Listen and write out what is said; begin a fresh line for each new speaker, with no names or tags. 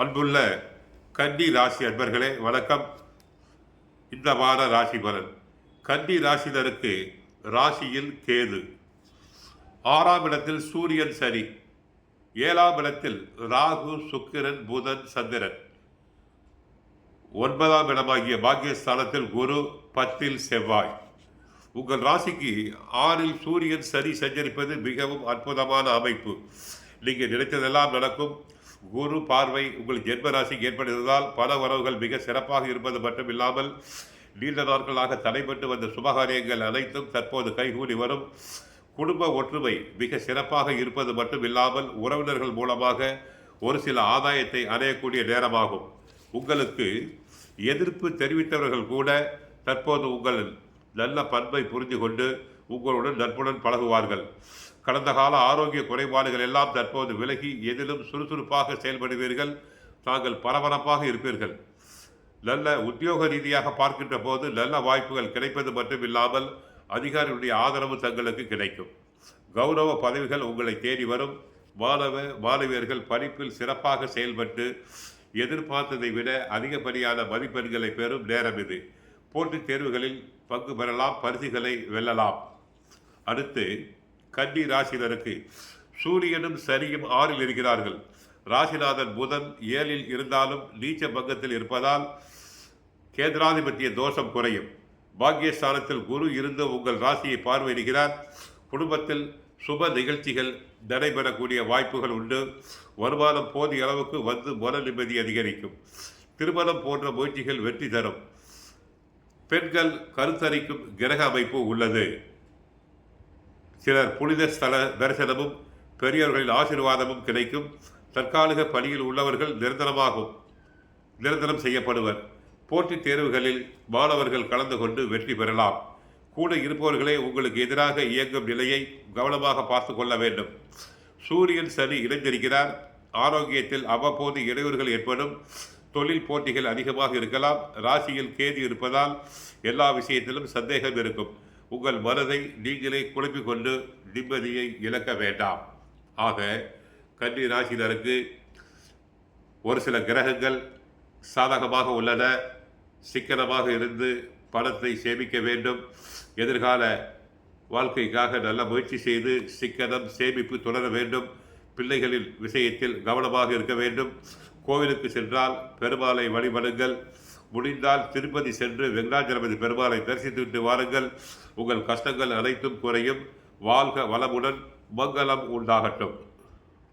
அன்புள்ள கன்னி ராசி அன்பர்களே வணக்கம். இந்த வார ராசி பலன். கன்னி ராசினருக்கு ராசியில் கேது, 6ஆம் இடத்தில் சூரியன் சனி, 7ஆம் இடத்தில் ராகு சுக்கிரன் புதன் சந்திரன், 9ஆம் இடமாகிய பாக்கியஸ்தானத்தில் குரு, 10ல் செவ்வாய். உங்கள் ராசிக்கு 6ல் சூரியன் சனி சஞ்சரிப்பது மிகவும் அற்புதமான அமைப்பு. நீங்கள் நினைத்ததெல்லாம் நடக்கும். குரு பார்வை உங்கள் ஜென்ம ராசிக்கு ஏற்படுவதால் பண வரவுகள் மிக சிறப்பாக இருப்பது மட்டும் இல்லாமல் நீண்ட நாட்களாக தடைபட்டு வந்த சுபகாரியங்கள் அனைத்தும் தற்போது கைகூடி வரும். குடும்ப ஒற்றுமை மிக சிறப்பாக இருப்பது மட்டும் இல்லாமல் உறவினர்கள் மூலமாக ஒரு சில ஆதாயத்தை அடையக்கூடிய நேரமாகும். உங்களுக்கு எதிர்ப்பு தெரிவித்தவர்கள் கூட தற்போது உங்கள் நல்ல பண்பை புரிந்து கொண்டு உங்களுடன் நட்புடன் பழகுவார்கள். கடந்த கால ஆரோக்கிய குறைபாடுகள் எல்லாம் தற்போது விலகி எதிலும் சுறுசுறுப்பாக செயல்படுவீர்கள். தாங்கள் பரபரப்பாக இருப்பீர்கள். நல்ல உத்தியோக ரீதியாக பார்க்கின்ற போது நல்ல வாய்ப்புகள் கிடைப்பது மட்டும் இல்லாமல் அதிகாரிகளுடைய ஆதரவு தங்களுக்கு கிடைக்கும். கௌரவ பதவிகள் உங்களை தேடி வரும். மாணவியர்கள் படிப்பில் சிறப்பாக செயல்பட்டு எதிர்பார்த்ததை விட அதிகப்படியான மதிப்பெண்களை பெறும் நேரம் இது. போட்டித் தேர்வுகளில் பங்கு பெறலாம், பரிசுகளை வெல்லலாம். அடுத்து கன்னி ராசினருக்கு சூரியனும் சனியும் 6ல் இருக்கிறார்கள். ராசிநாதன் புதன் 7ல் இருந்தாலும் நீச்ச பங்கத்தில் இருப்பதால் கேந்திராதிபத்திய தோஷம் குறையும். பாக்கியஸ்தானத்தில் குரு இருந்து உங்கள் ராசியை பார்வையிடுகிறார். குடும்பத்தில் சுப நிகழ்ச்சிகள் நடைபெறக்கூடிய வாய்ப்புகள் உண்டு. வருமானம் போதிய அளவுக்கு வந்து மன நிம்மதி அதிகரிக்கும். திருமணம் போன்ற முயற்சிகள் வெற்றி தரும். பெண்கள் கருத்தரிக்கும் கிரக அமைப்பு உள்ளது. சிலர் புனித ஸ்தல தரிசனமும் பெரியவர்களின் ஆசீர்வாதமும் கிடைக்கும். தற்காலிக பணியில் உள்ளவர்கள் நிரந்தரம் செய்யப்படுவர். போட்டித் தேர்வுகளில் மாணவர்கள் கலந்து கொண்டு வெற்றி பெறலாம். கூட இருப்பவர்களே உங்களுக்கு எதிராக இயங்கும் நிலையை கவனமாக பார்த்து கொள்ள வேண்டும். சூரியன் சனி இணைந்திருக்கிறார். ஆரோக்கியத்தில் அவ்வப்போது இடையூறுகள் ஏற்படும். தொழில் போட்டிகள் அதிகமாக இருக்கலாம். ராசியில் கேது இருப்பதால் எல்லா விஷயத்திலும் சந்தேகம் இருக்கும். உங்கள் மனதை நீங்களே குழப்பிக் கொண்டு நிம்மதியை இழக்க வேண்டாம். ஆக கன்னி ராசினருக்கு ஒரு சில கிரகங்கள் சாதகமாக உள்ளன. சிக்கனமாக இருந்து பணத்தை சேமிக்க வேண்டும். எதிர்கால வாழ்க்கைக்காக நல்ல முயற்சி செய்து சிக்கனம் சேமிப்பு தொடர வேண்டும். பிள்ளைகளின் விஷயத்தில் கவனமாக இருக்க வேண்டும். கோவிலுக்கு சென்றால் பெருமாளை வழிபடுங்கள். முடிந்தால் திருப்பதி சென்று வெங்கடாஜலபதி பெருமாளை தரிசித்துவிட்டு வாருங்கள். உங்கள் கஷ்டங்கள் அனைத்தும் குறையும். வாழ்க வளமுடன். மங்களம் உண்டாகட்டும்.